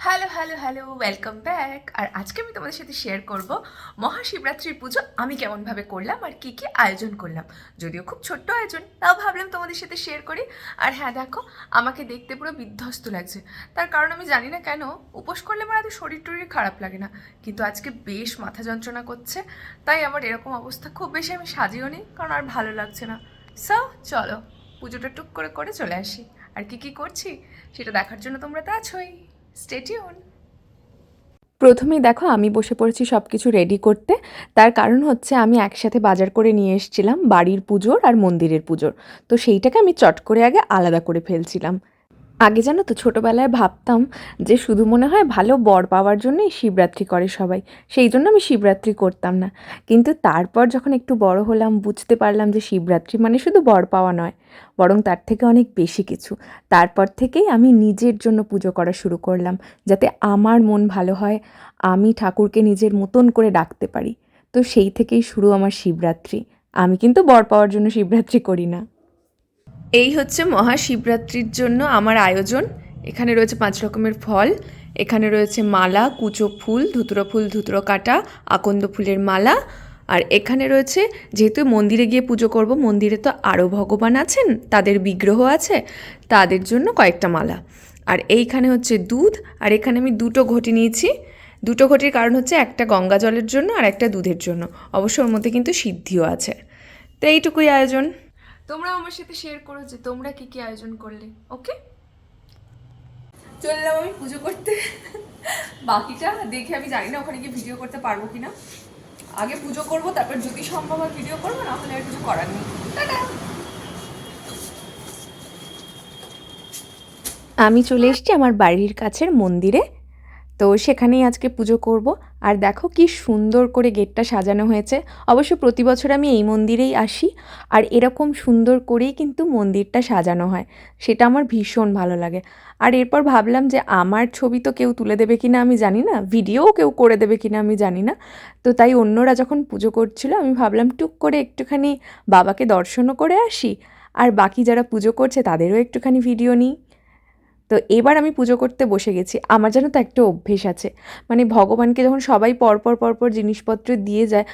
Hello hello hello welcome back. আর আজকে আমি তোমাদের সাথে শেয়ার করব মহাশিবরাত্রির পুজো আমি কেমনভাবে করলাম আর কি কি আয়োজন করলাম। যদিও খুব ছোট্ট আয়োজন, তাও ভাবলাম তোমাদের সাথে শেয়ার করি। আর হ্যাঁ, দেখো আমাকে দেখতে পুরো বিধ্বস্ত লাগছে, তার কারণ আমি জানি না কেন উপোস করলে আমার এত শরীর টরীর খারাপ লাগে না, কিন্তু আজকে বেশ মাথা যন্ত্রণা করছে, তাই আমার এরকম অবস্থা। খুব বেশি আমি সাজিও নি, কারণ আর ভালো লাগছে না। সো চলো পুজোটা টুক করে করে চলে আসি। আর কি কি করছি সেটা দেখার জন্য তোমরা তো আছোই। Stay tune. প্রথমেই দেখো আমি বসে পড়েছি সব কিছু রেডি করতে। তার কারণ হচ্ছে আমি একসাথে বাজার করে নিয়ে এসেছিলাম বাড়ির পুজোর আর মন্দিরের পুজোর, তো সেইটাকে আমি চট করে আগে আলাদা করে ফেলছিলাম। আগে জানো তো ছোটোবেলায় ভাবতাম যে শুধু মনে হয় ভালো বর পাওয়ার জন্যই শিবরাত্রি করে সবাই, সেই জন্য আমি শিবরাত্রি করতাম না। কিন্তু তারপর যখন একটু বড় হলাম বুঝতে পারলাম যে শিবরাত্রি মানে শুধু বর পাওয়া নয়, বরং তার থেকে অনেক বেশি কিছু। তারপর থেকেই আমি নিজের জন্য পুজো করা শুরু করলাম, যাতে আমার মন ভালো হয়, আমি ঠাকুরকে নিজের মতন করে ডাকতে পারি। তো সেই থেকেই শুরু আমার শিবরাত্রি। আমি কিন্তু বর পাওয়ার জন্য শিবরাত্রি করি না। এই হচ্ছে মহাশিবরাত্রির জন্য আমার আয়োজন। এখানে রয়েছে 5 রকমের ফল, এখানে রয়েছে মালা, কুচো ফুল, ধুতুরো কাটা, আকন্দ ফুলের মালা। আর এখানে রয়েছে, যেহেতু মন্দিরে গিয়ে পুজো করব, মন্দিরে তো আরও ভগবান আছেন, তাদের বিগ্রহ আছে, তাদের জন্য কয়েকটা মালা। আর এইখানে হচ্ছে দুধ, আর এখানে আমি 2টো ঘটি নিয়েছি। 2টো ঘটির কারণ হচ্ছে একটা গঙ্গা জলের জন্য আর একটা দুধের জন্য। অবশ্য ওর মধ্যে কিন্তু সিদ্ধিও আছে। তো এইটুকুই আয়োজন। তোমরা আমার সাথে শেয়ার করো যে তোমরা কি কি আয়োজন করলে। ওকে, চললাম আমি পুজো করতে। বাকিটা দেখে আমি জানি না ওখানে গিয়ে ভিডিও করতে পারবো কিনা। আগে পুজো করব, তারপর যদি সম্ভব হয় ভিডিও করবো, না হলে আর কিছু করার নেই। টাটা। আমি চলে এসেছি আমার বাড়ির কাছের মন্দিরে, তো সেখানেই আজকে পুজো করব। আর দেখো কি সুন্দর করে গেটটা সাজানো হয়েছে। অবশ্য প্রতি বছর আমি এই মন্দিরেই আসি, আর এরকম সুন্দর করেই কিন্তু মন্দিরটা সাজানো হয়, সেটা আমার ভীষণ ভালো লাগে। আর এরপর ভাবলাম যে আমার ছবি তো কেউ তুলে দেবে কিনা আমি জানি না, ভিডিওও কেউ করে দেবে কিনা আমি জানি না, তো তাই অন্যরা যখন পুজো করছিল আমি ভাবলাম টুক করে একটুখানি বাবাকে দর্শনও করে আসি, আর বাকি যারা পুজো করছে তাদেরও একটুখানি ভিডিও নিই। তো এবার আমি পুজো করতে বসে গেছি। আমার জানো তো একটা অভ্যেস আছে, মানে ভগবানকে যখন সবাই পরপর জিনিসপত্র দিয়ে যায়,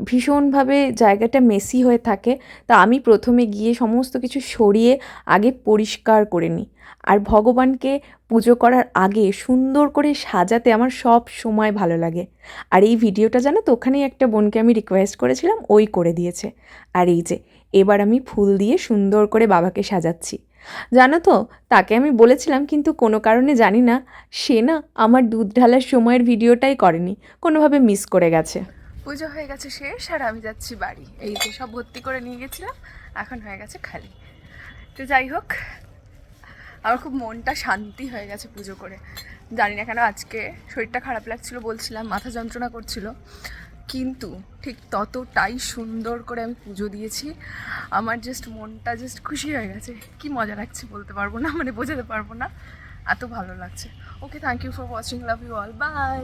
ভীষণভাবে জায়গাটা মেসি হয়ে থাকে। তা আমি প্রথমে গিয়ে সমস্ত কিছু সরিয়ে আগে পরিষ্কার করে নিই। আর ভগবানকে পুজো করার আগে সুন্দর করে সাজাতে আমার সব সময় ভালো লাগে। আর এই ভিডিওটা জানো তো ওখানেই একটা বোনকে আমি রিকোয়েস্ট করেছিলাম, ওই করে দিয়েছে। আর এই যে এবার আমি ফুল দিয়ে সুন্দর করে বাবাকে সাজাচ্ছি। জানো তো, তাকে আমি বলেছিলাম, কিন্তু কোনো কারণে জানি না সে না আমার দুধ ঢালার সময়ের ভিডিওটাই করেনি, কোনোভাবে মিস করে গেছে। পুজো হয়ে গেছে শেষ, আর আমি যাচ্ছি বাড়ি। এই যে সব ভর্তি করে নিয়ে গেছিলাম, এখন হয়ে গেছে খালি। তো যাই হোক, আমার খুব মনটা শান্তি হয়ে গেছে পুজো করে। জানি না কেন আজকে শরীরটা খারাপ লাগছিল, বলছিলাম মাথা যন্ত্রণা করছিল, কিন্তু ঠিক ততটাই সুন্দর করে আমি পুজো দিয়েছি। আমার জাস্ট মনটা জাস্ট খুশি হয়ে গেছে। কি মজা লাগছে বলতে পারবো না, মানে বোঝাতে পারবো না, এত ভালো লাগছে। Okay, thank you for watching, love you all, by.